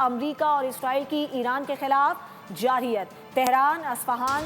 امریکہ اور اسرائیل کی ایران کے خلاف جارحیت تہران، اصفہان،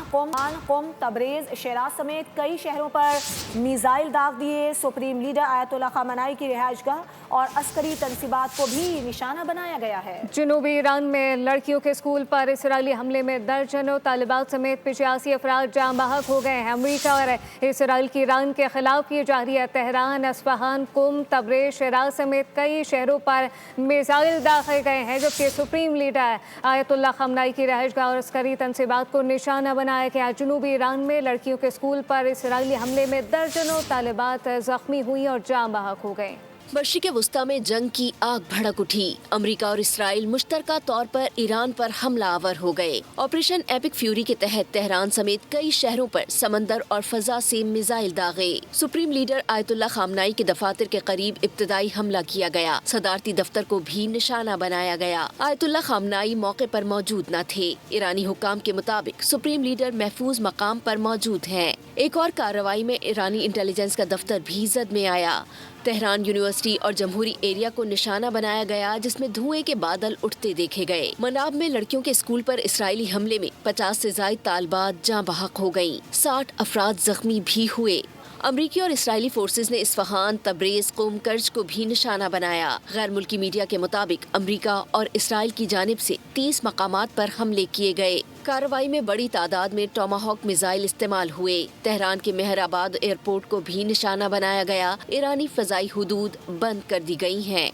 قم، تبریز، شیراز سمیت کئی شہروں پر میزائل داغ دیے۔ سپریم لیڈر آیت اللہ خامنائی کی رہائش گاہ اور عسکری تنصیبات کو بھی نشانہ بنایا گیا ہے۔ جنوبی ایران میں لڑکیوں کے اسکول پر اسرائیلی حملے میں درجنوں طالبات سمیت 85 افراد جاں بحق ہو گئے ہیں۔ امریکہ اور اسرائیل کی ایران کے خلاف یہ جارحیت تہران، اصفہان، قم، تبریز، شیراز سمیت کئی شہروں پر میزائل داغے گئے ہیں، جبکہ سپریم لیڈر آیت اللہ خامنائی کی رہائش گاہ اور عسکری تنصیبات کو نشانہ بنایا گیا۔ جنوبی ایران میں لڑکیوں کے اسکول پر اسرائیلی حملے میں درجنوں طالبات زخمی ہوئی اور جاں بحق ہو گئیں۔ مشرق وسطیٰ میں جنگ کی آگ بھڑک اٹھی۔ امریکہ اور اسرائیل مشترکہ طور پر ایران پر حملہ آور ہو گئے۔ آپریشن ایپک فیوری کے تحت تہران سمیت کئی شہروں پر سمندر اور فضا سے میزائل داغے۔ سپریم لیڈر آیت اللہ خامنائی کے دفاتر کے قریب ابتدائی حملہ کیا گیا۔ صدارتی دفتر کو بھی نشانہ بنایا گیا۔ آیت اللہ خامنائی موقع پر موجود نہ تھے۔ ایرانی حکام کے مطابق سپریم لیڈر محفوظ مقام پر موجود ہیں۔ ایک اور کارروائی میں ایرانی انٹیلیجنس کا دفتر بھی زد میں آیا۔ تہران یونیورسٹی اور جمہوری ایریا کو نشانہ بنایا گیا، جس میں دھوئیں کے بادل اٹھتے دیکھے گئے۔ مناب میں لڑکیوں کے اسکول پر اسرائیلی حملے میں 50 سے زائد طالبات جاں بحق ہو گئیں۔ 60 افراد زخمی بھی ہوئے۔ امریکی اور اسرائیلی فورسز نے اصفہان، تبریز، قم، کرج کو بھی نشانہ بنایا۔ غیر ملکی میڈیا کے مطابق امریکہ اور اسرائیل کی جانب سے 30 مقامات پر حملے کیے گئے۔ کارروائی میں بڑی تعداد میں ٹاماہاک میزائل استعمال ہوئے۔ تہران کے مہر آباد ایئرپورٹ کو بھی نشانہ بنایا گیا۔ ایرانی فضائی حدود بند کر دی گئی ہیں۔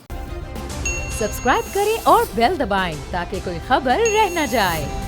سبسکرائب کریں اور بیل دبائیں تاکہ کوئی خبر رہ نہ جائے۔